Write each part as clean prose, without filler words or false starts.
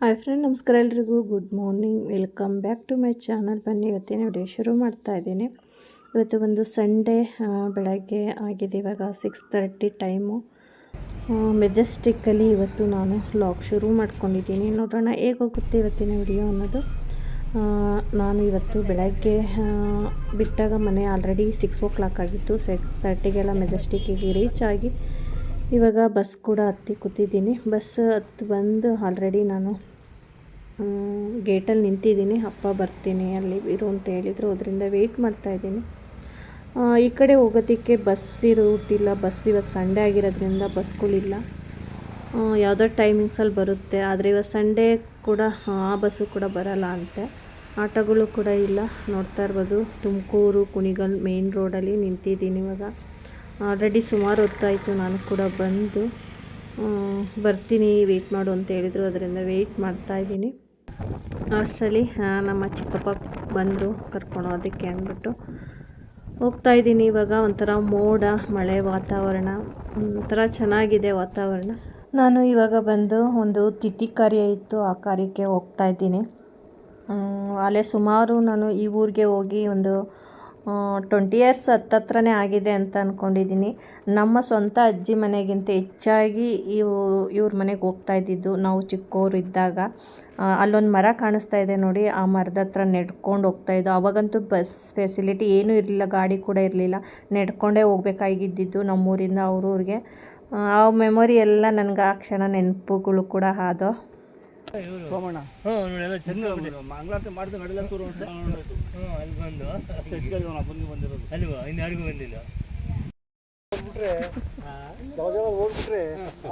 Hi friend, ನಮಸ್ಕಾರ ಎಲ್ರಿಗೂ. Good morning, welcome back to my channel. ಬನ್ನಿ ಇವತ್ತಿನ ವಿಡಿಯೋ ಶುರು ಮಾಡ್ತಾ ಇದ್ದೀನಿ. ಇವತ್ತು ಒಂದು ಸಂಡೇ ಬೆಳಗ್ಗೆ ಆಗಿದೆ. ಇವಾಗ 6:30 ಟೈಮು. ಮೆಜೆಸ್ಟಿಕ್ಕಲ್ಲಿ ಇವತ್ತು ನಾನು ವ್ಲಾಗ್ ಶುರು ಮಾಡ್ಕೊಂಡಿದ್ದೀನಿ. ನೋಡೋಣ ಹೇಗೋಗುತ್ತೆ ಇವತ್ತಿನ ವಿಡಿಯೋ ಅನ್ನೋದು. ನಾನು ಇವತ್ತು ಬೆಳಗ್ಗೆ ಬಿಟ್ಟಾಗ ಮನೆ ಆಲ್ರೆಡಿ 6 ಆಗಿತ್ತು. 6:30ಗೆಲ್ಲ ಮೆಜೆಸ್ಟಿಕ್ಕಿಗೆ ರೀಚ್ ಆಗಿ ಇವಾಗ ಬಸ್ ಕೂಡ ಹತ್ತಿ ಕೂತಿದ್ದೀನಿ. ಬಸ್ ಹತ್ತು ಬಂದು ಆಲ್ರೆಡಿ ನಾನು ಗೇಟಲ್ಲಿ ನಿಂತಿದ್ದೀನಿ. ಅಪ್ಪ ಬರ್ತೀನಿ ಅಲ್ಲಿ ಇರು ಅಂತ ಹೇಳಿದರು, ಅದರಿಂದ ವೆಯ್ಟ್ ಮಾಡ್ತಾಯಿದ್ದೀನಿ. ಈ ಕಡೆ ಹೋಗೋದಕ್ಕೆ ಬಸ್ ರೂಟ್ ಇಲ್ಲ. ಬಸ್ ಇವತ್ತು ಸಂಡೇ ಆಗಿರೋದ್ರಿಂದ ಬಸ್ಗಳಿಲ್ಲ. ಯಾವುದೋ ಟೈಮಿಂಗ್ಸಲ್ಲಿ ಬರುತ್ತೆ, ಆದರೆ ಇವತ್ತು ಸಂಡೇ ಕೂಡ ಆ ಬಸ್ಸು ಕೂಡ ಬರಲ್ಲ ಅಂತೆ. ಆಟೋಗಳು ಕೂಡ ಇಲ್ಲ. ನೋಡ್ತಾ ಇರ್ಬೋದು, ತುಮಕೂರು ಕುಣಿಗಲ್ ಮೇನ್ ರೋಡಲ್ಲಿ ನಿಂತಿದ್ದೀನಿ ಇವಾಗ. ಆಲ್ರೆಡಿ ಸುಮಾರು ಹೊತ್ತಾಯಿತು ನಾನು ಕೂಡ ಬಂದು. ಬರ್ತೀನಿ ವೆಯ್ಟ್ ಮಾಡು ಅಂತ ಹೇಳಿದರು, ಅದರಿಂದ ವೆಯ್ಟ್ ಮಾಡ್ತಾಯಿದ್ದೀನಿ. ಅಷ್ಟರಲ್ಲಿ ನಮ್ಮ ಚಿಕ್ಕಪ್ಪ ಬಂದರು ಕರ್ಕೊಂಡು ಅದಕ್ಕೆ ಅಂದ್ಬಿಟ್ಟು ಹೋಗ್ತಾಯಿದ್ದೀನಿ. ಇವಾಗ ಒಂಥರ ಮೋಡ ಮಳೆ ವಾತಾವರಣ, ಒಂಥರ ಚೆನ್ನಾಗಿದೆ ವಾತಾವರಣ. ನಾನು ಇವಾಗ ಬಂದು ಒಂದು ತಿಥಿ ಕಾರ್ಯ ಇತ್ತು, ಆ ಕಾರ್ಯಕ್ಕೆ ಹೋಗ್ತಾಯಿದ್ದೀನಿ. ಅಲ್ಲೇ ಸುಮಾರು ನಾನು ಈ ಊರಿಗೆ ಹೋಗಿ ಒಂದು 20 years ಹತ್ತತ್ರನೇ ಆಗಿದೆ ಅಂತ ಅಂದ್ಕೊಂಡಿದ್ದೀನಿ. ನಮ್ಮ ಸ್ವಂತ ಅಜ್ಜಿ ಮನೆಗಿಂತ ಹೆಚ್ಚಾಗಿ ಇವ್ರ ಮನೆಗೆ ಹೋಗ್ತಾ ಇದ್ದಿದ್ದು ನಾವು ಚಿಕ್ಕವರು ಇದ್ದಾಗ. ಅಲ್ಲೊಂದು ಮರ ಕಾಣಿಸ್ತಾ ಇದೆ ನೋಡಿ, ಆ ಮರದ ಹತ್ರ ನೆಡ್ಕೊಂಡು ಹೋಗ್ತಾಯಿದ್ದು. ಆವಾಗಂತೂ ಬಸ್ ಫೆಸಿಲಿಟಿ ಏನೂ ಇರಲಿಲ್ಲ, ಗಾಡಿ ಕೂಡ ಇರಲಿಲ್ಲ. ನೆಡ್ಕೊಂಡೇ ಹೋಗ್ಬೇಕಾಗಿದ್ದಿದ್ದು ನಮ್ಮೂರಿಂದ ಅವ್ರೂರಿಗೆ. ಆ ಮೆಮೊರಿ ಎಲ್ಲ ನನಗೆ ಆ ಕ್ಷಣ ನೆನಪುಗಳು ಕೂಡ ಆದವು. ಸೋಮಣ್ಣ ಮಂಗಳಾರತಿ ಮಾಡಿದ ನಡಿಲ್ಲ ತೂರು ಅಂತ ಅಲ್ಲಿ ಬಂದು ಬಂದು ಬಂದಿರೋದು ಅಲ್ವಾ, ಇನ್ಯಾರಿಗೂ ಬಂದಿಲ್ಲ. ಹೋಗ್ಬಿಟ್ರೆ ಯಾವಾಗ ಹೋಗ್ಬಿಟ್ರೆ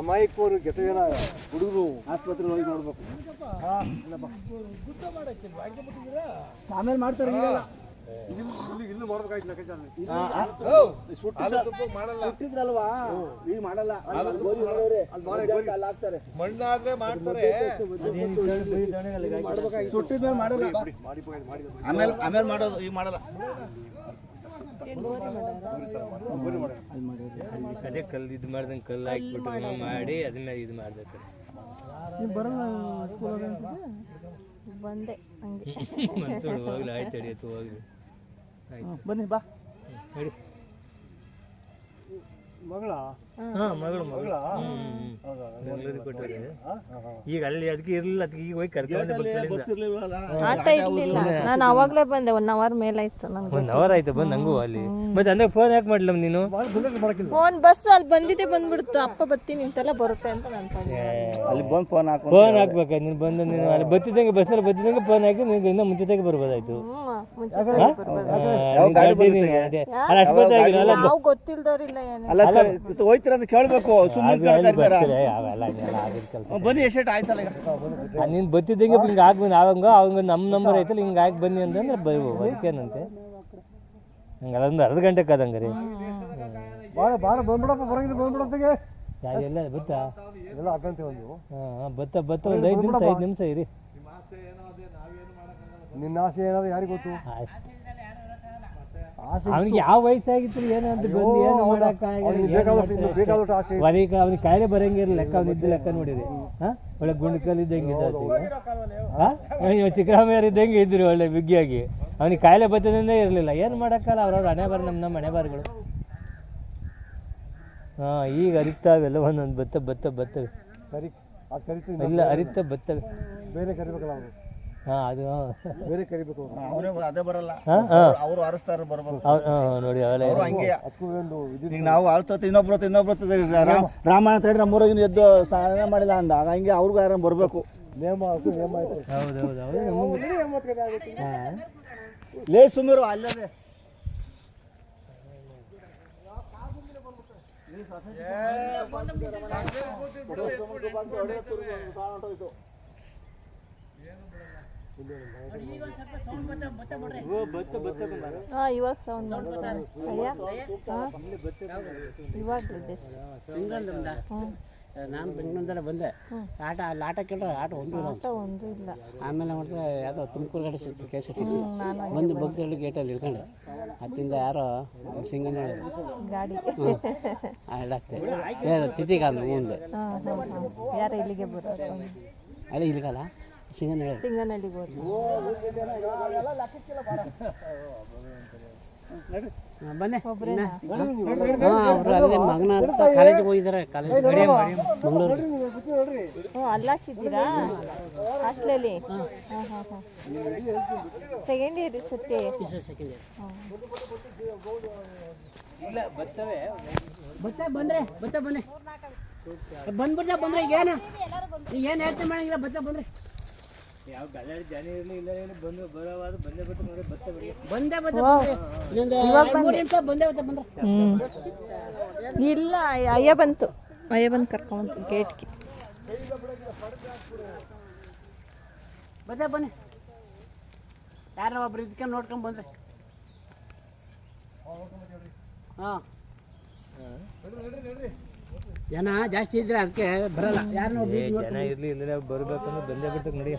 ಅಮಾಯಕರು ಜೊತೆ ಜನ ಹುಡುಗರು ಆಸ್ಪತ್ರೆಗೆ ಹೋಗಿ ನೋಡ್ಬೇಕು. ಆಮೇಲೆ ಮಾಡ್ತಾರೆ. ಇನ್ನು ಮಾಡ್ಬೇಕಾಯ್ತು ಸುಟ್ಟಿದ್ರಲ್ವಾ, ಈಗ ಮಾಡಲ್ಲ. ಹಾಕ್ತಾರೆ ಮಣ್ಣಾದ್ರೆ ಮಾಡ್ತಾರೆ, ಸುಟ್ಟಿದ್ಮೇಲೆ ಮಾಡಲ್ಲ. ಆಮೇಲೆ ಮಾಡೋದು, ಈಗ ಮಾಡಲ್ಲ. ಅದೇ ಕಲ್ಲು ಇದು ಮಾಡ್ದಂಗೆ ಕಲ್ಲು ಹಾಕ್ಬಿಟ್ಟು ಮಾಡಿ ಅದನ್ನ ಇದು ಮಾಡ್ಬೇಕು. ಬಂದೆ ಮನ್ಸೋಳು ಹೋಗ್ಲಿ, ಆಯ್ತು ಹಿಡಿಯತ್ತು ಹೋಗ್ಲಿ. ಬನ್ನಿ ಬಾ. ಹೇಳಿ ಮಗಳ ಮಗಳು ಬೆಂಗಳೂರಿಗೆ ಕೊಟ್ಟರೆ ಈಗ ಅಲ್ಲಿ ಅದಕ್ಕೆ ಇರಲಿಲ್ಲ, ಅದಕ್ಕೆ ಈಗ ಹೋಗಿ ಕರ್ಕೊಂಡು ಆಟ ಇರಲಿಲ್ಲ. ನಾನು ಅವಾಗಲೇ ಬಂದೆ, 1 hour ಮೇಲಾಯ್ತು ನನಗೆ. 1 hour ಆಯ್ತು ಬಂದು ನಂಗೂ ಅಲ್ಲಿ. ಮತ್ತೆ ಅಂದಾಗ ಫೋನ್ ಯಾಕೆ ಮಾಡಲಿಲ್ಲ ನೀನು? ಫೋನ್ ಬಸ್ ಅಲ್ಲಿ ಬಂದಿದ್ದೆ ಬಂದ್ಬಿಡ್ತು. ಅಪ್ಪ ಬರ್ತೀನಿ ಅಂತೆಲ್ಲ ಬರುತ್ತೆ ಅಂತ ನಾನು ಅಲ್ಲಿ ಬಂದು ಫೋನ್ ಹಾಕ್ಬೇಕಾ? ನೀನು ಬಂದು ನೀನು ಅಲ್ಲಿ ಬತ್ತಿದ್ದಂಗೆ ಬಸ್ನಲ್ಲಿ ಬತ್ತಿದ್ದಂಗೆ ಫೋನ್ ಹಾಕಿ ನಿನ್ಗೆ ಇನ್ನೂ ಮುಂಚಿತಾಗೆ ಬರ್ಬೋದಾಯ್ತು. ನಾವು ಗೊತ್ತಿಲ್ದವ್ರಿಲ್ಲ ಹೋಯ್ತೀರ ಅಂತ ಕೇಳ್ಬೇಕು. ಬನ್ನಿ ಎಷ್ಟೇಟ್ ಆಯ್ತಲ್ಲ. ನೀನು ಬತ್ತಿದ್ದಂಗೆ ಹಿಂಗೆ ಹಾಕಿ ಬಂದು ಅವಂಗ ನಮ್ಮ ನಂಬರ್ ಐತಲ್ಲ, ಹಿಂಗೆ ಹಾಕಿ ಬನ್ನಿ ಅಂತಂದ್ರೆ ಬರ್ಬೋದು. ಅದಕ್ಕೇನಂತೆ ಹಂಗೆ ಅದೊಂದು ಅರ್ಧ ಗಂಟೆ ಕದಂಗೆ ರೀ. ಬಂದ್ಬಿಡಪ್ಪ ಬರಂಗಿಲ್ಲ, ಬಂದ್ಬಿಡಪ್ಪಿಗೆ ಎಲ್ಲ ಬತ್ತಾ ಎಲ್ಲ ಅಕ್ಕಂತೀವಿ ನೀವು. ಬತ್ತ ಒಂದು 5 ನಿಮಿಷ ಇರಿ. ನಿನ್ನ ಆಸೆ ಏನಾದ್ರು ಯಾರಿಗೆ ಗೊತ್ತು? ಅವನಿಗೆ ಯಾವ ವಯಸ್ಸಾಗಿತ್ತು ಏನಂತ ಬಂದು ಏನು ಅವನಿಗೆ ಕಾಯಿಲೆ ಬರಂಗಿರಲ್ಲ. ಲೆಕ್ಕ ಅವನಿದ್ದ ಲೆಕ್ಕ ನೋಡಿರಿ. ಒಳ್ಳೆ ಗುಂಡ್ಕಲ್ ಇದ್ದಂಗೆ ಚಿಕ್ಕರಾಮಯ್ಯರು ಇದ್ದಂಗೆ ಇದ್ರಿ, ಒಳ್ಳೆ ಬಿಗ್ಗಿಯಾಗಿ. ಅವನಿಗೆ ಕಾಯಿಲೆ ಬತ್ತದಿಂದ ಇರಲಿಲ್ಲ. ಏನು ಮಾಡೋಕ್ಕಲ್ಲ, ಅವ್ರವ್ರ ಹಣೆ ಬರ ನಮ್ಮ ಹಣೆ ಬರಗಳು. ಈಗ ಅರಿತಾವೆಲ್ಲ ಒಂದೊಂದು ಬತ್ತವೆ. ಇಲ್ಲ ಅರಿತ ಬತ್ತವೆ, ಬೇರೆ ಕರಿಬೇಕಲ್ಲ ಅವರು. ಅದು ಬೇರೆ ಕರಿಬೇಕು. ಅದೇ ಬರಲ್ಲ, ಅವರು ಅರಸ್ತಾರ ಬರ್ಬೇಕು ನೋಡಿ. ಅವೆಲ್ಲ ಈಗ ನಾವು ಆಳ್ತೋತ ಇನ್ನೊಬ್ರು ರಾಮಾಯಣ ತಡಿ ನಮ್ಮೂರಾಗಿನ ಎದ್ದು ಸ್ನಾನ ಮಾಡಿಲ್ಲ ಅಂದಾಗ ಹಂಗೆ ಅವ್ರಿಗೂ ಯಾರು ಬರ್ಬೇಕು. ಲೇ ಸುಮಿರು ಅಲ್ಲದೆ ಇವಾಗ ಸೌಂಡ್ ನಾನು ಬೆಂಗಳೂರಿಂದ ಬಂದೆ. ಆಟ ಕೇಳಿದ್ರೆ ಆಟ ಒಂದು ಇಲ್ಲ. ಆಮೇಲೆ ಮತ್ತೆ ಯಾವುದೋ ತುಮಕೂರು ಗಾಡಿ ಸಿಕ್ತು, KSRTC ಬಂದು ಭಕ್ತರಲ್ಲಿ ಗೇಟಲ್ಲಿ ಇಳ್ಕೊಂಡೆ. ಹತ್ತಿಂದ ಯಾರೋ ಸಿಂಗನ್ ಗಾಡಿ ಹೇಳಾಗ್ತೆ ಯಾರು ತಿಥಿಗ ಮುಂದೆ ಯಾರು ಇಲ್ಲಿಗೆ ಬರೋದು. ಅಲ್ಲಿ ಇಲ್ಗಲ್ಲ ಸಿಂಗನಹಳ್ಳಿ ಸಿಂಗನಹಳ್ಳಿಗೆ ಹೋದ್ವಿ. ಬನ್ನಿ ಒಬ್ರೇನಾ? ಅವರು ಅಲ್ಲಿ ಮಗನ ಅಂತ ಕಾಲೇಜಿಗೆ ಹೋಗಿದ್ದಾರೆ ಕಾಲೇಜ್ ಮಂಗಳೂರು ಹ್ಞೂ ಅಲ್ಲಿ ಹಾಕಿದ್ದೀರಾ ಹಾಸ್ಟ್ಲಲ್ಲಿ? ಹಾಂ ಹಾಂ ಹಾಂ ಸೆಕೆಂಡ್ ಇಯರ್ ಸತ್ಯ. ಸೆಕೆಂಡ್ ಇಯರ್ ಇಲ್ಲ ಬರ್ತವೆ ಬಂದ್ರೆ ಬನ್ನಿ ಬಂದ್ರೆ ಈಗೇನು ಹೇಳ್ತಾ ಮಾಡಂಗಿಲ್ಲ ಬಂದ್ರೆ ಯಾವ ಗಾಳಿ ಜನ ಇರಲಿ ಇಲ್ಲ ಬಂದು ಬರೋವಾದ ಬಂದೇ ಬಿಟ್ಟು ನೋಡಿ ಬಂದೇ ಇಲ್ಲ ಅಯ್ಯ ಬಂತು ಕರ್ಕೊಂಬಂತು ಗೇಟ್ಗೆ. ಬನ್ನಿ ಯಾರ ಒಬ್ರು ಇದಕ್ಕೆ ನೋಡ್ಕೊಂಡ್ ಬಂದ್ರೆ ಹಾಂ ಜನ ಜಾಸ್ತಿ ಇದ್ರೆ ಅದಕ್ಕೆ ಬರಲ್ಲ ಯಾರನ್ನ ಜನ ಇರಲಿ ಇಲ್ಲ ಬರಬೇಕಂದ್ರೆ ಬಂದೇ ಬಿಟ್ಟು ನೋಡಿ.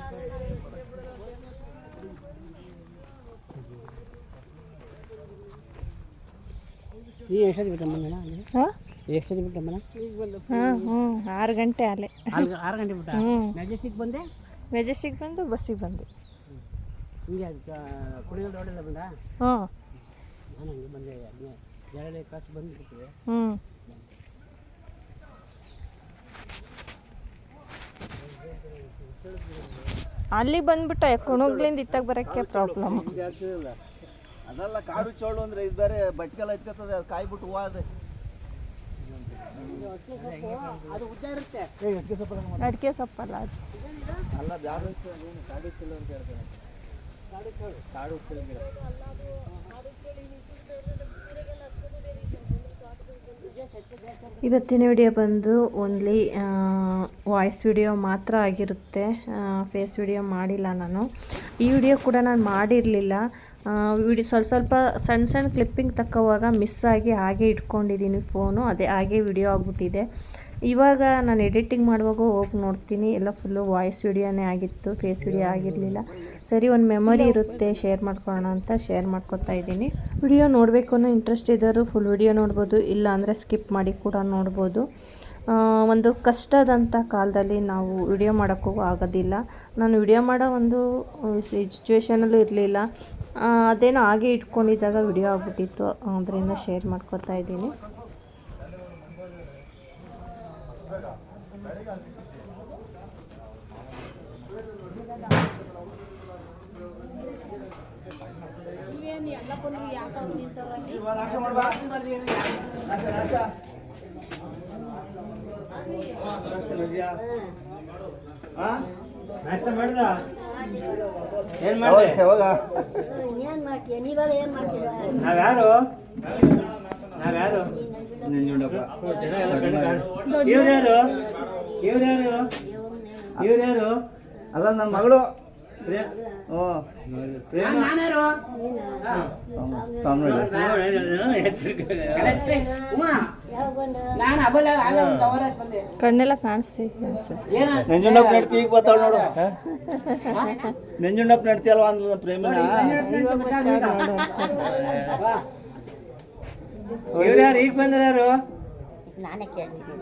ನೀ ಎಷ್ಟೊತ್ತಿಗೆ ಬಿಟ್ಟಮ್ಮನ ಹಾಂ ಎಷ್ಟೊತ್ತಿಗೆ ಬಿಟ್ಟಮ್ಮನ? ಹಾಂ 6 ಗಂಟೆ ಅಲ್ಲೇ. 6 ಗಂಟೆ ಬಿಟ್ಟ ಮೆಜೆಸ್ಟಿಕ್ ಬಂದೆ. ಮೆಜೆಸ್ಟಿಕ್ ಬಂದು ಬಸ್ಸಿಗೆ ಬಂದೆ. ಹಿಂಗೆ ಕುಡಿಯೋ ರೋಡೆಲ್ಲ ಬಂದ. ಹಾಂ ನಾನು ಹಂಗೆ ಬಂದೆ 2 ಕ್ಲಾಸ್ ಬಂದ್ಬಿಡ್ತೀವಿ. ಹ್ಞೂ ಅಲ್ಲಿ ಬಂದ್ಬಿಟ್ಟು ಕೊಣಗ್ಲಿಂದ ಇತ್ತಾಗ ಬರೋಕ್ಕೆ ಪ್ರಾಬ್ಲಮ್. ಅದೆಲ್ಲ ಕಾಡು ಚೋಳು ಅಂದ್ರೆ ಇದು ಬೇರೆ ಬಟ್ಕೆಲ್ಲ ಎತ್ಕೊತದೆ, ಅದು ಕಾಯ್ಬಿಟ್ಟು ಹೂವು ಅದೇ ಅದು ಉದ್ದ ಇರುತ್ತೆ. ಅಡಿಕೆ ಸೊಪ್ಪಲ್ಲ ಅದು. ಅಲ್ಲ ಬ್ಯಾರೆ ಕಾಡು ಚಲೋ ಅಂತ ಹೇಳ್ತಾರೆ. ಕಾಡು ಚಲೋ ಇವತ್ತಿನ ವಿಡಿಯೋ ಬಂದು ಓನ್ಲಿ ವಾಯ್ಸ್ ವಿಡಿಯೋ ಮಾತ್ರ ಆಗಿರುತ್ತೆ. ಫೇಸ್ ವಿಡಿಯೋ ಮಾಡಿಲ್ಲ ನಾನು. ಈ ವಿಡಿಯೋ ಕೂಡ ನಾನು ಮಾಡಿರಲಿಲ್ಲ. ವಿಡಿಯೋ ಸ್ವಲ್ಪ ಸಣ್ಣ ಕ್ಲಿಪ್ಪಿಂಗ್ ತಕ್ಕೋವಾಗ ಮಿಸ್ ಆಗಿ ಹಾಗೆ ಇಟ್ಕೊಂಡಿದ್ದೀನಿ ಫೋನು. ಅದೇ ಹಾಗೆ ವಿಡಿಯೋ ಆಗಿಬಿಟ್ಟಿದೆ. ಇವಾಗ ನಾನು ಎಡಿಟಿಂಗ್ ಮಾಡುವಾಗ ಹೋಗಿ ನೋಡ್ತೀನಿ, ಎಲ್ಲ ಫುಲ್ಲು ವಾಯ್ಸ್ ವಿಡಿಯೋನೇ ಆಗಿತ್ತು, ಫೇಸ್ ವಿಡಿಯೋ ಆಗಿರಲಿಲ್ಲ. ಸರಿ, ಒಂದು ಮೆಮೊರಿ ಇರುತ್ತೆ ಶೇರ್ ಮಾಡ್ಕೊಳ್ಳೋಣ ಅಂತ ಶೇರ್ ಮಾಡ್ಕೊತಾ ಇದ್ದೀನಿ. ವಿಡಿಯೋ ನೋಡಬೇಕು ಅನ್ನೋ ಇಂಟ್ರೆಸ್ಟ್ ಇದ್ದರೂ ಫುಲ್ ವಿಡಿಯೋ ನೋಡ್ಬೋದು, ಇಲ್ಲ ಅಂದರೆ ಸ್ಕಿಪ್ ಮಾಡಿ ಕೂಡ ನೋಡ್ಬೋದು. ಒಂದು ಕಷ್ಟದಂಥ ಕಾಲದಲ್ಲಿ ನಾವು ವಿಡಿಯೋ ಮಾಡೋಕ್ಕೂ ಆಗೋದಿಲ್ಲ. ನಾನು ವಿಡಿಯೋ ಮಾಡೋ ಒಂದು ಸಿಚುವೇಷನಲ್ಲೂ ಇರಲಿಲ್ಲ. ಅದೇನೋ ಹಾಗೆ ಇಟ್ಕೊಂಡಿದ್ದಾಗ ವಿಡಿಯೋ ಆಗಿಬಿಟ್ಟಿತ್ತು, ಅದರಿಂದ ಶೇರ್ ಮಾಡ್ಕೊತಾ ಇದ್ದೀನಿ. ನಾಷ್ಟ ಮಾಡಿದ ಏನ್ ಮಾಡಿದೆ? ಯಾವಾಗ ನಾವ್ಯಾರು ಜನ ಎಲ್ಲ ಇವ್ರ್ಯಾರು? ಅಲ್ಲ ನನ್ನ ಮಗಳು. ಕಣ್ಣೆಲ್ಲ ಕಾಣಿಸ್ತೈತೆ ಅನ್ಸುತ್ತೆ. ನಂಜುಂಡಪ್ಪ ನಡ್ತಿ ಈಗ ಬರ್ತಾವ ನೋಡು. ನಂಜುಂಡಪ್ಪ ನಡ್ತಿ ಅಲ್ವಾ ಅಂದ್ಲ ಪ್ರೇಮಿನ. ಇವ್ರ್ಯಾರು ಈಗ ಬಂದ್ರ ಯಾರು? ನಾನೇ ಕೇಳ್ತೀನಿ.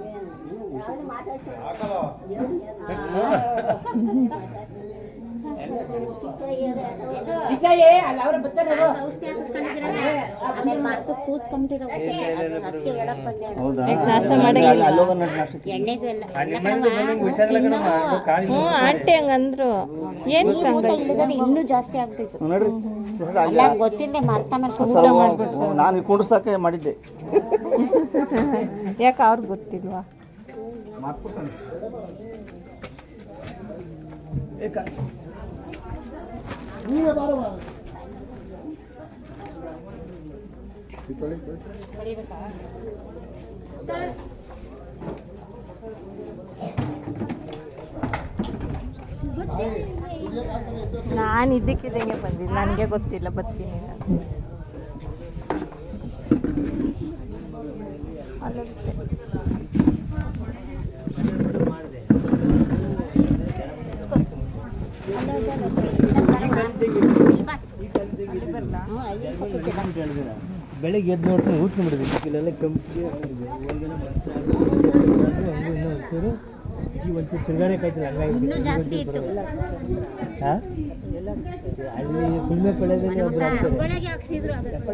ಆಂಟಿ ಹಂಗಂದ್ರು ಏನ್ ಇನ್ನೂ ಜಾಸ್ತಿ ಆಗ್ಬಿಟ್ಟಿತ್ತು. ಗೊತ್ತಿಲ್ಲದೆ ಮರ್ತ ನಾನು ಕುಂಡ್ಸಕ್ಕೆ ಮಾಡಿದ್ದೆ. ಯಾಕೆ ಅವ್ರಿಗೆ ಗೊತ್ತಿಲ್ವಾ? ನಾನು ಇದ್ದಕ್ಕಿದ್ದಂಗೆ ಬಂದಿಲ್ಲ, ನನಗೆ ಗೊತ್ತಿಲ್ಲ, ಬರ್ತೀನಿ ಬೆಳಿಗ್ಗೆ ಎದ್ದು ನೋಡ್ಕೊಂಡು ಊಟ ಮಾಡಿದ್ವಿ. ಇಲ್ಲೆಲ್ಲ ಕಂಪ್ನಿ ಈಗ ಒಂಚೂರು ತಿರ್ಗಾಡಕ್ಕೆ ಆಯ್ತಲ್ಲ ಹಂಗಾಗಿ ಇನ್ನೂ ಜಾಸ್ತಿ ಇತ್ತು. ಹಾಂ ಅಲ್ಲಿ ಕುಲ್ಮೆ ಪಳ್ಯದಲ್ಲಿ ಒಬ್ರು ಹಾಕ್ತಾರೆ.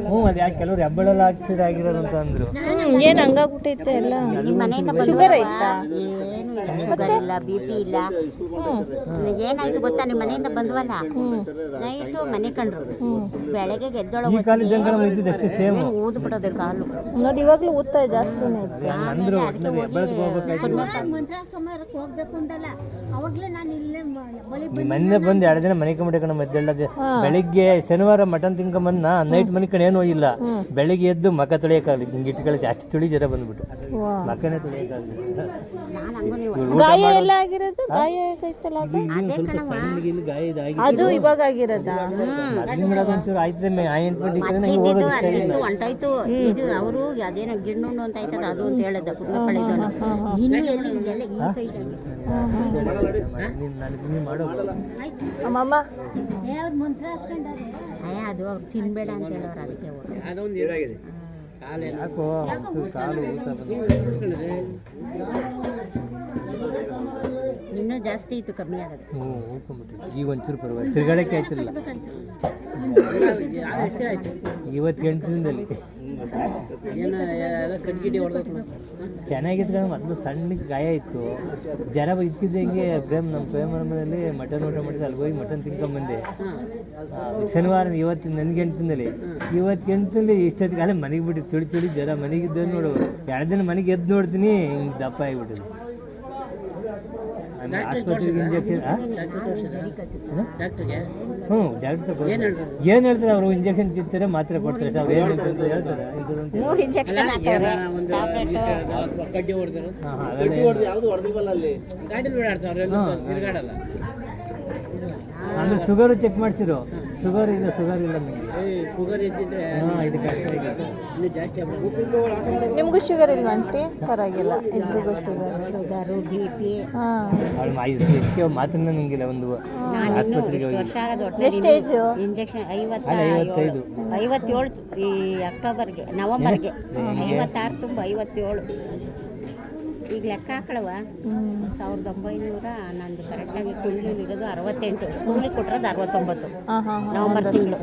ಹ್ಞೂ ಅದು ಯಾಕೆ ಕೆಲವ್ರು ಹೆಬ್ಬಳೆಲ್ಲ ಹಾಕ್ಸಿದ್ರೆ ಆಗಿರೋದು ಅಂತ ಅಂದರು. ಏನು ಹಂಗಾಗ್ಬಿಟ್ಟೈತೆ ಎಲ್ಲ. ನಿಮ್ಮ ಮನೆಯಿಂದ ಶುಗರ್ ಐತಾ? ಏನು ಇಲ್ಲ, ಶುಗರ್ ಇಲ್ಲ, BP ಇಲ್ಲ. ಏನಾಯ್ತು ಗೊತ್ತಾ, ನಿಮ್ಮ ಮನೆಯಿಂದ ಬಂದ್ವಲ್ಲ ನೈಟು ಮನೆ ಕಂಡ್ರು, ಬೆಳಗ್ಗೆ ಗೆದ್ದೊಳಗೆ ಈ ಕಾಲದ ಜಂಕಣ ಇದ್ದಿದ್ದು ಅಷ್ಟೇ ಸೇಮ್ ಊದು ಬಿಡೋದು ಕಾಲು. ನೋಡಿ ಇವಾಗಲೂ ಊದ್ತಾ ಜಾಸ್ತಿನೇ ಐತೆ. ಅಂದರು ಹೆಬ್ಬಳಕ್ಕೆ ಹೋಗ್ಬೇಕಾಯ್ತು. ಮೊನ್ನೆ ಬಂದು 2 ದಿನ ಮನೆ ಕಂಬಿಟ್ಕೊಂಡು ಮದ್ದೆಳ್ಳದೆ ಬೆಳಿಗ್ಗೆ ಶನಿವಾರ ಮಟನ್ ತಿನ್ಕೊಂಬನ್ನ ನೈಟ್ ಮನೆ ಕಡೆ ಏನೂ ಇಲ್ಲ. ಬೆಳಿಗ್ಗೆ ಎದ್ದು ಮಕ ತೊಳೆಯೋಕ್ಕಾಗಲಿ, ಹಿಂಗೆ ಇಟ್ಕೊಳ್ಳಿ ಅಷ್ಟು ತುಳಿ ಜ್ವರ ಬಂದ್ಬಿಟ್ಟು ಮಕನೇ ತೊಳೆಯೋಕ್ಕಾಗಲಿ. ಗಾಯ ಎಲ್ಲ ಆಗಿರೋದು, ಗಾಯ ಆಗೈತಲ್ಲ ಅದು, ಸ್ವಲ್ಪ ಸಣ್ಣಗೆ ಇಲ್ಲಿ ಗಾಯ ಇದಾಗಿ ಅದು ಇವಾಗ ಆಗಿರೋದಾ? ಮೊದಲಿನ ಒಂಚೂರು ಆಯ್ತದೆ ಆಯಿಂಟ್ಮೆಂಟ್ ಇಕ್ಕರೆ ಹೋಗೋದು ಇಷ್ಟ ಇಲ್ಲ. ಹೊಂಟಾಯ್ತು. ಇದು ಅವರು ಅದೇನೋ ಗಿಣ್ಣುಣ್ಣು ಅಂತ ಆಯ್ತದ ಅದು ಅಂತ ಹೇಳಿದ ಕುಂದಪಳ್ಳಿದವನು. ಇನ್ನು ಎಲ್ಲಿ ಇದೆಲ್ಲ ಈ ಸೈಡ್ ನೀನು ಮಾಡೋ ಅಮ್ಮಮ್ಮ ಅದು ಅವ್ರು ತಿನ್ಬೇಡ ಅಂತ ಹೇಳೋರು, ಅದಕ್ಕೆ ಹೋದ್ರು. ಅದೊಂದು ಇದಾಗಿದೆ ಯಾಕೋ ಒಂಚೂರು ಕಾಲು ಊತ ಇನ್ನೂ ಜಾಸ್ತಿ ಇತ್ತು, ಕಮ್ಮಿ ಆಗೋದು. ಹ್ಞೂ ಊದ್ಕೊಂಡ್ಬಿಟ್ಟು ಈಗ ಒಂಚೂರು ಪರವಾಗಿಲ್ಲ, ತಿರ್ಗಾಡಕ್ಕೆ ಆಯ್ತಿಲ್ಲ. ಇವತ್ತು 8 ದಿನದಲ್ಲಿ ಏನೋ ಕಡ್ಗಿಡಿ ಹೊಡೆದ ಚೆನ್ನಾಗಿತ್ತು. ಮೊದಲು ಸಣ್ಣಕ್ಕೆ ಗಾಯ ಇತ್ತು, ಜರ ಇದ್ಕಿದ್ದಂಗೆ ನಮ್ಮ ಪ್ರೇಮರ ಮನೆಯಲ್ಲಿ ಮಟನ್ ಊಟ ಮಾಡಿದ್ರೆ ಅಲ್ಲಿ ಹೋಗಿ ಮಟನ್ ತಿನ್ಕೊಂಬಂದೆ ಶನಿವಾರ. ಇವತ್ತು ನನಗೆ 8 ದಿನದಲ್ಲಿ, ಇವತ್ತು 8 ದಿನದಲ್ಲಿ ಇಷ್ಟೊತ್ತಿಗೆ ಅಲ್ಲೇ ಮನೆಗೆ ಬಿಟ್ಟು ಚುಳಿ ಜರ ಮನೆಗಿದ್ದ ನೋಡು. 2 ದಿನ ಮನೆಗೆ ಎದ್ದು ನೋಡ್ತೀನಿ, ಹಿಂಗೆ ದಪ್ಪ ಆಗಿಬಿಟ್ಟಿದೆ. ಆಸ್ಪತ್ರೆಗೆ ಇಂಜೆಕ್ಷನ್ ಡಾಕ್ಟ್ರಿಗೆ ಹ್ಞೂ ಡಾಕ್ಟರ್ ಏನು ಹೇಳ್ತಾರೆ ಅವರು, ಇಂಜೆಕ್ಷನ್ ಚಿತ್ತಾರೆ ಮಾತ್ರೆ ಕೊಡ್ತಾರೆ. ಅವ್ರು ಏನು ಹೇಳ್ತಾರೆ 3 ಇಂಜೆಕ್ಷನ್ ಹಾಕ್ತಾರೆ. ಕಡ್ಡಿ ಹೊಡೆದ್ರು ಯಾವುದು ಹೊಡೆದಿಲ್ವಲ್ಲ ಅಲ್ಲಿ ಗಾಡಿ ಓಡಾಡ್ತಾರೆ, ತಿರುಗಾಡಲ್ಲ. ಆಮೇಲೆ ಶುಗರು ಚೆಕ್ ಮಾಡ್ಸಿರೋ, ಶುಗರ್ ಇಲ್ಲ ನನಗೆ. ಶುಗರ್ ಇದ್ದಿದ್ರೆ ಇದು ಕಷ್ಟ ಆಗಿದೆ, ಇನ್ನೂ ಜಾಸ್ತಿ ಆಗ್ಬಿಡುತ್ತೆ. ನಿಮಗೂ ಶುಗರ್ ಇಲ್ವಾ ಆಂಟಿ? ಪರವಾಗಿಲ್ಲ, ಇಬ್ಬರಿಗೂ ಶುಗರು, BP. ಹಾಂ. ಅವಳು ಮಾತ್ರ ನಂಗಿಲ್ಲ. ಒಂದು ಆಸ್ಪತ್ರೆಗೆ ಹೋಗಿ ವರ್ಷ ಆಗೋದು ಒಟ್ಟು ಎಷ್ಟು ಏಜು? ಇಂಜೆಕ್ಷನ್ 55 57 ಈ ಅಕ್ಟೋಬರ್ಗೆ, ನವಂಬರ್ಗೆ 56 ತುಂಬ 57. ಈಗ ಲೆಕ್ಕ ಹಾಕಳವ 1900 ನಂದು ಕರೆಕ್ಟಾಗಿ ಕುಳ್ಳಿಲಿ ಇರೋದು 68, ಸ್ಕೂಲಿಗೆ ಕೊಟ್ಟಿರೋದು 69 ನವಂಬರ್ ತಿಂಗಳು.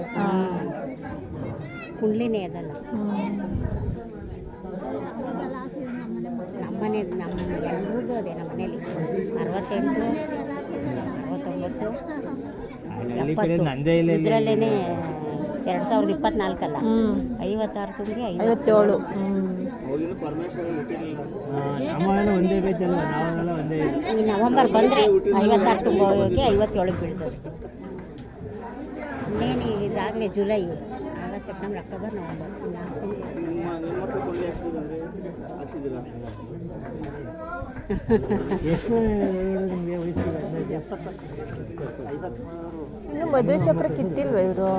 ಕುಂಡ್ಲಿನೇ ಅದಲ್ಲ ನಮ್ಮನೆ, ನಮ್ಮ ಎಲ್ರಿಗೂ ಅದೇ ನಮ್ಮ ಮನೇಲಿ 68, 69, ಹಳ್ಳಿ ಕಡೆ ನಂದೇ ಇಲ್ಲ. ಇದರಲ್ಲೇನೆ 2024 ಅಲ್ಲ, 56 ತುಂಬಿ 57. ನಮ್ಮನೆಲ್ಲ ಒಂದೇ ಬೇಕಲ್ಲ, ನಾವೆಲ್ಲ ಒಂದೇ ಇದೆ. ಈ ನವಂಬರ್ ಬಂದರೆ 56 ತುಂಬ ಹೋಗಿ 57 ಬೀಳ್ತದೆ. ಇನ್ನೇನು ಇದಾಗಲೇ July, August, September, October, November 4 ತಿಂಗಳು. ಎಷ್ಟು ನಿಮಗೆ ವಯಸ್ಸು? 70. ಇನ್ನು ಮದುವೆ ಚಪ್ರ ಕಿತ್ತಿಲ್ವ ಇವರು?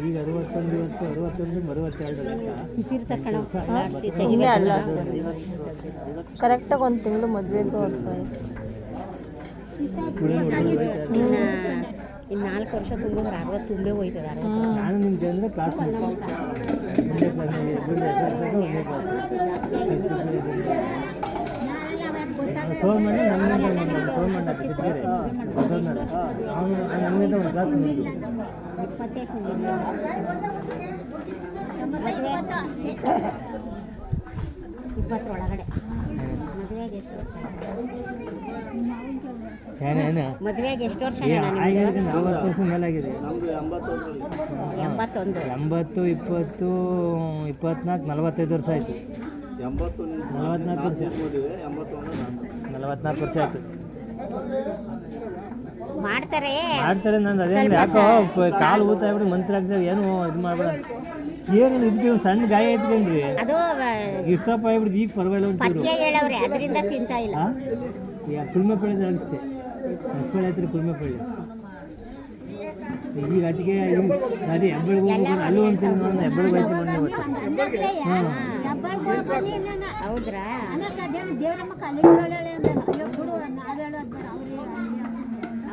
ಈಗ 61, 62 ಕಿತ್ತಿರ್ತಾರೆ ಹಿಂಗೆ ಅಲ್ಲ, ಕರೆಕ್ಟಾಗಿ 1 ತಿಂಗಳು ಮದುವೆಗೂ ಇನ್ನು 4 ವರ್ಷ ತುಂಬಿದ್ರೆ 60 ತುಂಬೇ ಹೋಯ್ತದೆ. 60 ನಾನು ನಿಮ್ಮ ಜನರ ಕ್ಲಾಸ್ ಫೋನ್ ಮಾಡಿ ನನ್ನ ಫೋನ್ ಮಾಡಿ ಅವನು ನಮ್ಮಿಂದ ಒಂದು ಕ್ಲಾಸ್ 20 ಒಳಗಡೆ ಮದುವೆಗೆ ಎಷ್ಟು ವರ್ಷ? ಏನೇನು ಮದುವೆಗೆ ಎಷ್ಟು ವರ್ಷ? 40 ವರ್ಷ ಮೇಲಾಗಿದೆ. 81, 80, 20, 24, 45 ವರ್ಷ ಆಯಿತು. 44 ವರ್ಷ ಆಯಿತು. ಮಾಡ್ತಾರೆ. ನಾನು ಅದೇ ಯಾಕೋ ಕಾಲು ಊತ ಆಗ್ಬಿಟ್ಟು ಮಂತ್ರ ಆಗ್ತದೆ, ಏನು ಇದು ಮಾಡ್ಬೇಡ. ಏನಿಲ್ಲ, ಇದಕ್ಕೆ ಒಂದು ಸಣ್ಣ ಗಾಯ ಐತ್ಕೊಂಡ್ರಿ, ಅದು ಇಷ್ಟಪ್ಪ ಆಗ್ಬಿಟ್ಟು ಈಗ ಪರವಾಗಿಲ್ಲ. ಪಥ್ಯ ಹೇಳವ್ರೆ, ಅದರಿಂದ ತಿಂತಾ ಇಲ್ಲ. ಕುಲ್ಮೆ ಪಳ್ಳಿ ಅನಿಸುತ್ತೆ, ಹೊಸಪಳ್ಳಿ ಹತ್ರ ಕುಲ್ಮೆ ಪಳ್ಳಿ. ಈಗ ಅದಕ್ಕೆ ಅದೇ ಹೆಬ್ಬಳಿಗೆ ಹೋಗ್ಬೇಕು, ಅಲ್ಲೂ ಒಂದ್ಸರಿ ನೋಡೋಣ, ಹೆಬ್ಬಳಿಗೆ ಹೋಯ್ತು ಮೊನ್ನೆ ಒಟ್ಟು. ಹೌದ್ರಾ?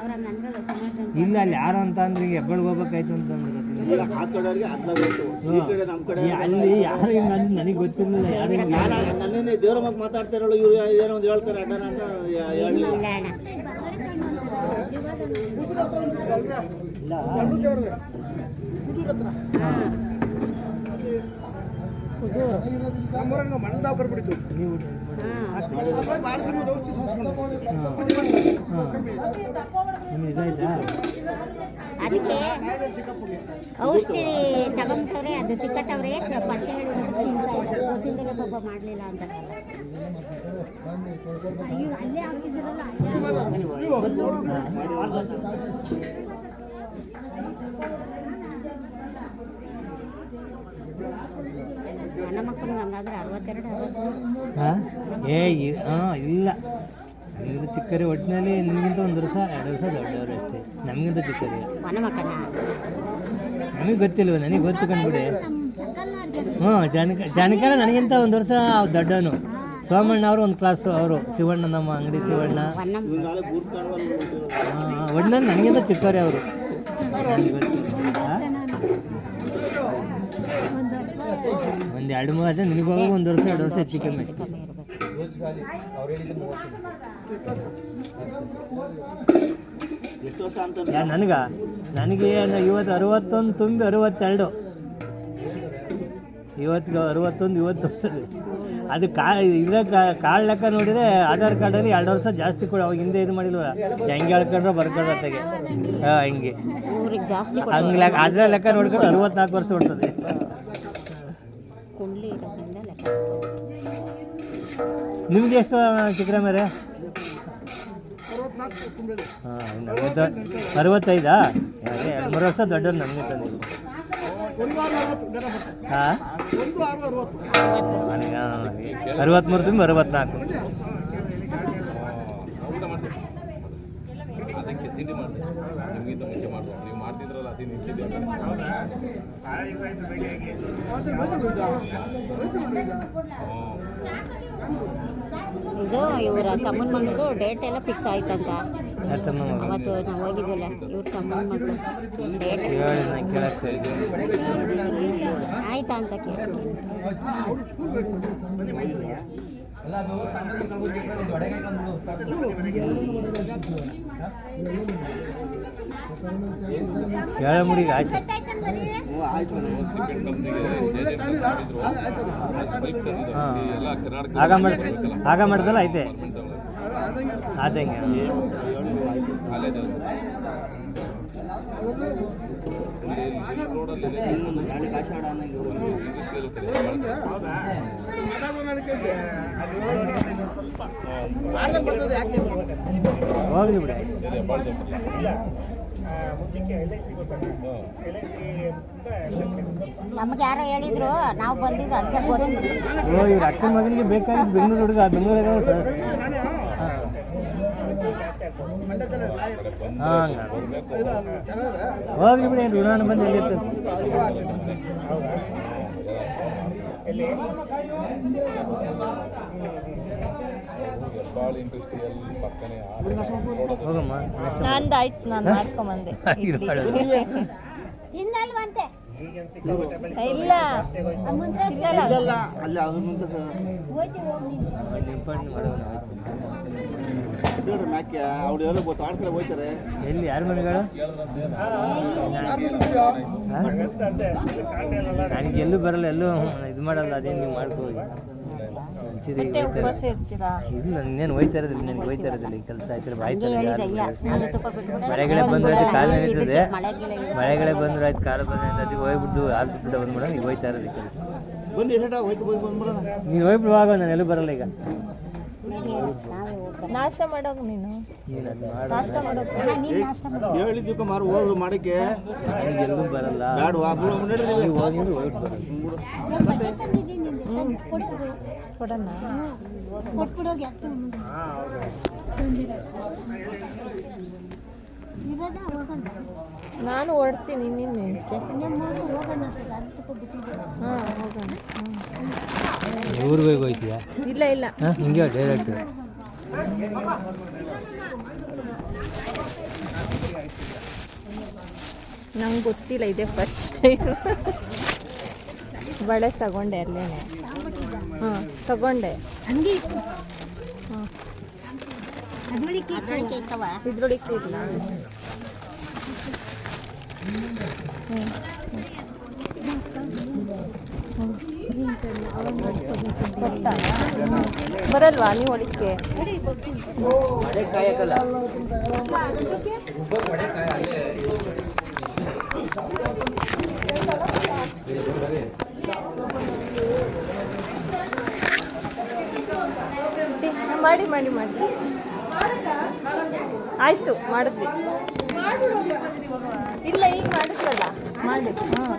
ಅವ್ರ ಅಂದ್ರಲ್ಲ ಸಮಾಧಾನ. ಇಲ್ಲ ಅಲ್ಲಿ ಯಾರು ಅಂತ ಅಂದ್ರೆ ಈಗ ಹೆಬ್ಬಳ್ಗೆ ಹೋಗ್ಬೇಕಾಯ್ತು ಅಂತಂದ್ರೆ ಇಲ್ಲ, ಆ ಕಡೆಯವ್ರಿಗೆ ಅದ್ಲಾಗೋಯ್ತು, ಈ ಕಡೆ ನಮ್ಮ ಕಡೆ ಅಲ್ಲಿ ಯಾರು ಹಿಂಗೆ ಅಂದ್ರೆ ನನಗೆ ಗೊತ್ತಿರಲಿಲ್ಲ ಯಾರು ಹಿಂಗೆ. ನಾನು ನನ್ನೇ ದೇವ್ರ ಮಗ ಮಾತಾಡ್ತಿರಲ್ಲ, ಇವ್ರು ಏನೋ ಒಂದು ಹೇಳ್ತಾರೆ ಅಡ್ಡನ ಅಂತ ಹೇಳಲಿಲ್ಲ. ಇಲ್ಲ ಅಣ್ಣ. ನಿಮ್ಗೆ ಇದಾಯ್ತಾ? ಅದಕ್ಕೆ ಔಷಧಿ ತಗೊಂಡ್ರೆ ಅದು ತಿಕ್ಕತ್ತವ್ರೆ ಸ್ವಲ್ಪ ಅಂತ ಹೇಳಿದ್ರೆ ತಿಂತಾ ಇದ್ದಾರೆ. ಗೊತ್ತಿಲ್ಲದೆ ಪಾಪ ಮಾಡಲಿಲ್ಲ ಅಂತ. ಅಲ್ಲೇ ಹಾಕ್ಸಿದಿರಲ್ಲ ನನ್ನ ಮಕ್ಕಳು ಹಂಗಾದ್ರೆ 62 ಹಾಂ ಇಲ್ಲ ನಮಗಿಂತ ಚಿಕ್ಕರಿ ಒಟ್ಟಿನಲ್ಲಿ ನಿಮಗಿಂತ 1 ವರ್ಷ 2 ವರ್ಷ ದೊಡ್ಡವರು ಅಷ್ಟೇ, ನಮಗಿಂತ ಚಿಕ್ಕರಿ. ನನ್ನ ಮಕ್ಕಳ ನಮಗೆ ಗೊತ್ತಿಲ್ವ, ನನಗೆ ಗೊತ್ತು ಕಂಡುಬಿಡಿ. ಹ್ಞೂ ಜಾನಕಾರ ನನಗಿಂತ 1 ವರ್ಷ ದೊಡ್ಡವನು. ಸೋಮಣ್ಣ ಅವರು 1 ಕ್ಲಾಸ್, ಅವರು ಶಿವಣ್ಣ, ನಮ್ಮ ಅಂಗಡಿ ಶಿವಣ್ಣ. ಒಟ್ಟಿನಲ್ಲಿ ನನಗಿಂತ ಚಿಕ್ಕವರೇ ಅವರು. ಒಂದು 2-3 ವರ್ಷ ನಿನಗೆ ಹೋಗಿ 1 ವರ್ಷ 2 ವರ್ಷ ಹೆಚ್ಚು ಕಮ್ಮಿ ಅಷ್ಟೇ. ಎಷ್ಟು ವರ್ಷ ಅಂತ ನನಗೆ ಇವತ್ತು 61 ತುಂಬಿ 62. ಇವತ್ತಿಗೆ 61 ಇವತ್ತು ಅದು ಕಾಳು ಲೆಕ್ಕ ನೋಡಿದರೆ ಆಧಾರ್ ಕಾರ್ಡಲ್ಲಿ 2 ವರ್ಷ ಜಾಸ್ತಿ ಕೊಡು. ಅವಾಗ ಹಿಂದೆ ಇದು ಮಾಡಿಲ್ವ, ಹೆಂಗೆ ಹೇಳ್ಕೊಂಡ್ರೆ ಬರ್ಕೊಂಡ್ರೆ ತೆಗೆ ಹಿಂಗೆ ಜಾಸ್ತಿ ಹಂಗೆ ಲೆಕ್ಕ ಅದರ ಲೆಕ್ಕ ನೋಡ್ಕೊಂಡು 64 ವರ್ಷ ಕೊಡ್ತದೆ. ನಿಮ್ಗೆ ಎಷ್ಟು ಚಿಕ್ಕರ ಮೇರೆ? ಹಾಂ, 65. ಅದೇ 2-3 ವರ್ಷ ದೊಡ್ಡವ್ರು ನಮಗೆ ತಂದೆ. ಹಾಂ, 63 ತುಂಬಿ 64. ಅದಕ್ಕೆ ತಿಂಡಿ ಮಾಡಿದೆ, ನಿಮಗಿಂತ ಮುಂಚೆ ಮಾಡಿದೆ, ನೀವು ಮಾಡ್ತಿದ್ರಲ್ಲ ಅದೇ ನಿಂತಿದ್ದೆ. ಇದು ಇವರ ತಮ್ಮನ ಮಗಳದು ಡೇಟ್ ಎಲ್ಲ ಫಿಕ್ಸ್ ಆಯ್ತಂತ. ಅವತ್ತು ನಾವು ಹೋಗಿದ್ವಲ್ಲ, ಇವ್ರ ತಮ್ಮನ ಮಗಳು ಡೇಟ್ ಆಯ್ತಾ ಅಂತ ಕೇಳಿ. ಕೇಳಮುಡಿಗೆ ಆಯ್ತು. ಆಗ ಮಾಡಿದಲ್ಲ ಐತೆ ಅದಂಗೆ. ಹೋಗ್ಲಿ ಬಿಡಿ. ನಮ್ಗೆ ಯಾರೋ ಹೇಳಿದ್ರು, ನಾವು ಬಂದಿದ್ದು ಅದಕ್ಕೆ ಗೊತ್ತಿಲ್ಲ. ಇವ್ರ ಅಕ್ಕನ ಮಗನಿಗೆ ಬೇಕಾಗಿದ್ದು ಬೆಂಗಳೂರು ಹುಡುಗ, ಬೆಂಗಳೂರಾಗ ಸರ್. ಹಾಂ, ಹೋಗ್ಲಿ ಬಿಡಿ. ಋಣ ಬಂದು ಎಲ್ಲಿರ್ತದೆ. ಹೋಗಮ್ಮ, ನಂದಾಯ್ತು, ನಾನು ಮಾಡ್ಕೊಂಬಂದೆ. ತಿನ್ನಲ್ವಂತೆ ಇಲ್ಲ ಇದೆಲ್ಲ ಅಲ್ಲಿ ಅವ್ರ ಮುಂದೆ ಮ್ಯಾಕೆ ಅವ್ರು ಎಲ್ಲ ಆಡ್ತಾರೆ ಹೋಗ್ತಾರೆ. ಎಲ್ಲಿ ಯಾರ ಮನೆಗಳು? ನನಗೆ ಎಲ್ಲೂ ಬರಲ್ಲ, ಎಲ್ಲೂ ಇದು ಮಾಡಲ್ಲ. ಅದೇನು ನೀವು ಮಾಡ್ಕೋಗಿ ಇಲ್ಲ, ಇನ್ನೇನು ಹೋಯ್ತಾ ಇರೋದಿಲ್ಲ, ನನಗೆ ಹೋಯ್ತಾ ಇರೋದಿಲ್ಲ. ಈ ಕೆಲಸ ಆಯ್ತಾರೆ ಮಳೆಗಳೇ ಬಂದ್ರೆ ಆಯ್ತು, ಕಾಲು ನಡೀತದೆ. ಮಳೆಗಳೇ ಬಂದ್ರೆ ಆಯ್ತು, ಕಾಲು ಬಂದ್ರೆ ಅದು ಹೋಗ್ಬಿಟ್ಟು ಹಾಲು ಬಿಟ್ಟು ಬಂದ್ಬಿಡೋಣ. ಈಗ ಹೋಯ್ತಾ ಇರೋದು ಕೆಲಸ. ನೀನು ಹೋಗ್ಬಿಡುವಾಗ ನಾನು ಎಲ್ಲೂ ಬರಲ್ಲ. ಈಗ ನಾಷ್ಟ ಮಾಡೋದು ನೀನು ಹೇಳಿದ್ವಿ ಮಾರು ಹೋದ್ರು ಮಾಡಕ್ಕೆ. ನನಗೆ ಎಲ್ಲೂ ಬರಲ್ಲ, ಹೋಗಿ ಹೋಗ್ಬಿಟ್ಟು ಕೊಡೋಣ. ನಾನು ಹೊಡ್ತೀನಿ ನಿನ್ನೆ. ಹಾಂ, ಹೋಗೋಣ. ಊರಿಗೆ ಹೋಗ್ತೀಯಾ? ಇಲ್ಲ ಇಲ್ಲ, ಹಿಂಗೆ ಡೈರೆಕ್ಟ್. ನಂಗೆ ಗೊತ್ತಿಲ್ಲ, ಇದೆ ಫಸ್ಟ್ ಟೈಮ್. ಬಳೆ ತಗೊಂಡೆ ಅಲ್ಲೇನೆ. ಹಾಂ ತಗೊಂಡೆ. ಹಂಗೆ ಹಾಂ ಅದ್ರೊಳಗೆ ಇಕ್ಕವ ಇದ್ರೊಳಗೆ ಇಲ್ಲ. ಬರಲ್ವಾ ನೀವು ಒಳಕ್ಕೆ? ಮಾಡಿ ಮಾಡಿ ಮಾಡಿ ಆಯಿತು, ಮಾಡಿದ್ವಿ. ಇಲ್ಲ ಈಗ ಮಾಡಿದ್ವಲ್ಲ, ಮಾಡಿ. ಹಾಂ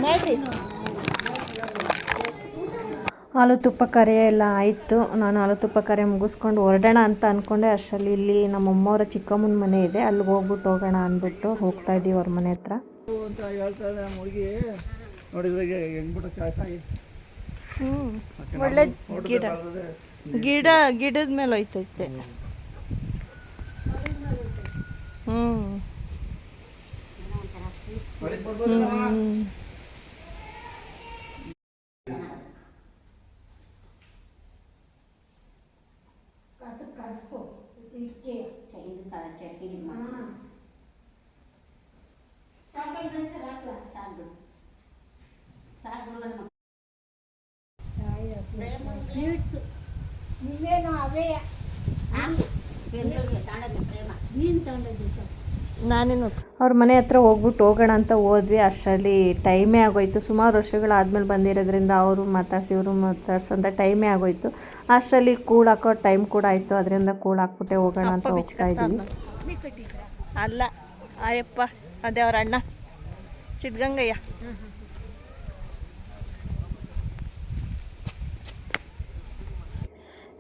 ಮಾಡಿ. ಹಾಲು ತುಪ್ಪ ಕರೆ ಎಲ್ಲ ಆಯಿತು. ನಾನು ಹಾಲು ತುಪ್ಪ ಕರೆ ಮುಗಿಸ್ಕೊಂಡು ಹೊರಡೋಣ ಅಂತ ಅಂದ್ಕೊಂಡೆ. ಅಷ್ಟರಲ್ಲಿ ಇಲ್ಲಿ ನಮ್ಮಮ್ಮವರ ಚಿಕ್ಕಮ್ಮನ ಮನೆ ಇದೆ, ಅಲ್ಲಿಗೆ ಹೋಗ್ಬಿಟ್ಟು ಹೋಗೋಣ ಅಂದ್ಬಿಟ್ಟು ಹೋಗ್ತಾ ಇದ್ದೀವಿ ಅವ್ರ ಮನೆ ಹತ್ರ. ಅಂತ ಹೇಳ್ತಾರೆ ನಮ್ಮ ಹುಡುಗಿ. ನೋಡಿದ್ರೆ ಹೆಂಗ್ಬಿಟ್ಟು ಕಾಯಿ ಒಳ್ಳೆ ಗಿಡದ ಮೇಲೆ ಹೋಯ್ತೈತೆ. ನಾನೇನು ಅವ್ರ ಮನೆ ಹತ್ರ ಹೋಗ್ಬಿಟ್ಟು ಹೋಗೋಣ ಅಂತ ಹೋದ್ವಿ. ಅಷ್ಟರಲ್ಲಿ ಟೈಮೇ ಆಗೋಯ್ತು. ಸುಮಾರು ವರ್ಷಗಳಾದ್ಮೇಲೆ ಬಂದಿರೋದ್ರಿಂದ ಅವರು ಮಾತಾಡ್ಸಿ ಇವರು ಮಾತಾಡ್ಸಂತ ಟೈಮೇ ಆಗೋಯ್ತು. ಅಷ್ಟರಲ್ಲಿ ಕೂಳ್ ಹಾಕೋ ಟೈಮ್ ಕೂಡ ಆಯಿತು. ಅದರಿಂದ ಕೂಳ್ ಹಾಕ್ಬಿಟ್ಟೆ ಹೋಗೋಣ ಅಂತ ಹೋಗ್ತಾ ಇದ್ದೀವಿ. ಅಲ್ಲ ಆಯಪ್ಪ, ಅದೇ ಅವ್ರ ಅಣ್ಣ ಸಿದ್ಧಗಂಗಯ್ಯ.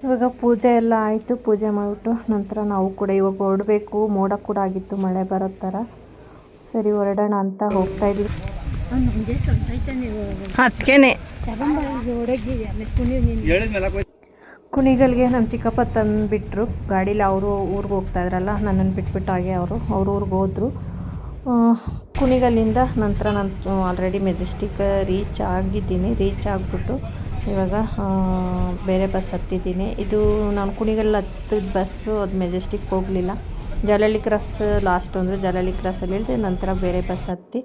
ಇವಾಗ ಪೂಜೆ ಎಲ್ಲ ಆಯಿತು. ಪೂಜೆ ಮಾಡಿಬಿಟ್ಟು ನಂತರ ನಾವು ಕೂಡ ಇವಾಗ ಹೊರಡಬೇಕು. ಮೋಡ ಕೂಡ ಆಗಿತ್ತು, ಮಳೆ ಬರೋ ಥರ. ಸರಿ ಹೊರಡೋಣ ಅಂತ ಹೋಗ್ತಾ ಇದ್ವಿ. ಅದಕ್ಕೇನೆ ಕುಣಿಗಲ್ಗೆ ನಮ್ಮ ಚಿಕ್ಕಪ್ಪ ತಂದುಬಿಟ್ರು ಗಾಡೀಲಿ. ಅವರು ಊರಿಗೆ ಹೋಗ್ತಾ ಇದ್ರಲ್ಲ, ನನ್ನನ್ನು ಬಿಟ್ಬಿಟ್ಟು ಹಾಗೆ ಅವರು ಊರಿಗೆ ಹೋದರು. ಕುಣಿಗಲ್ಲಿಂದ ನಂತರ ನಾನು ಆಲ್ರೆಡಿ ಮೆಜೆಸ್ಟಿಕ್ ರೀಚ್ ಆಗಿದ್ದೀನಿ. ರೀಚ್ ಆಗಿಬಿಟ್ಟು ಇವಾಗ ಬೇರೆ ಬಸ್ ಹತ್ತಿದ್ದೀನಿ. ಇದು ನಾನು ಕುಣಿಗಲ್ ಹತ್ತಿದ ಬಸ್ಸು, ಅದು ಮೆಜೆಸ್ಟಿಕ್ ಹೋಗಲಿಲ್ಲ. ಜಲಹಳ್ಳಿ ಕ್ರಾಸ್ ಲಾಸ್ಟ್ ಅಂದರೆ ಜಲಹಳ್ಳಿ ಕ್ರಾಸಲ್ಲಿ ಇಳಿದೆ. ನಂತರ ಬೇರೆ ಬಸ್ ಹತ್ತಿ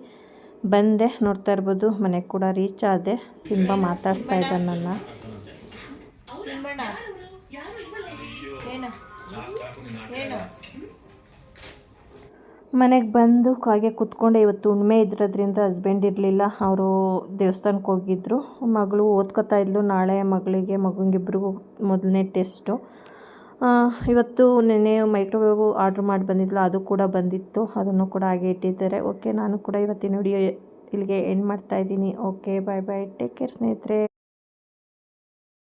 ಬಂದೆ. ನೋಡ್ತಾ ಇರ್ಬೋದು ಮನೆಗೆ ಕೂಡ ರೀಚ್ ಆದೆ. ಸಿಂಬ ಮಾತಾಡ್ಸ್ತಾ ಇದ್ದಾನೆ ನನ್ನ. ಮನೆಗೆ ಬಂದು ಹಾಗೆ ಕೂತ್ಕೊಂಡೆ. ಇವತ್ತು ಹುಣ್ಣಿಮೆ ಇದ್ರದ್ರಿಂದ ಹಸ್ಬೆಂಡ್ ಇರಲಿಲ್ಲ, ಅವರು ದೇವಸ್ಥಾನಕ್ಕೆ ಹೋಗಿದ್ದರು. ಮಗಳು ಓದ್ಕೋತಾ ಇದ್ಲು. ನಾಳೆ ಮಗುಂಗಿಬ್ರಿಗೂ ಮೊದಲನೇ ಟೆಸ್ಟು. ಇವತ್ತು ನೆನ್ನೆ ಮೈಕ್ರೋವೇವ್ ಆರ್ಡ್ರ್ ಮಾಡಿ ಬಂದಿದ್ಲು, ಅದು ಕೂಡ ಬಂದಿತ್ತು. ಅದನ್ನು ಕೂಡ ಹಾಗೆ ಇಟ್ಟಿದ್ದಾರೆ. ಓಕೆ, ನಾನು ಕೂಡ ಇವತ್ತಿನ ವಿಡಿಯೋ ಇಲ್ಲಿಗೆ ಎಂಡ್ ಮಾಡ್ತಾಯಿದ್ದೀನಿ. ಓಕೆ, ಬಾಯ್ ಬಾಯ್, ಟೇಕ್ ಕೇರ್ ಸ್ನೇಹಿತರೆ.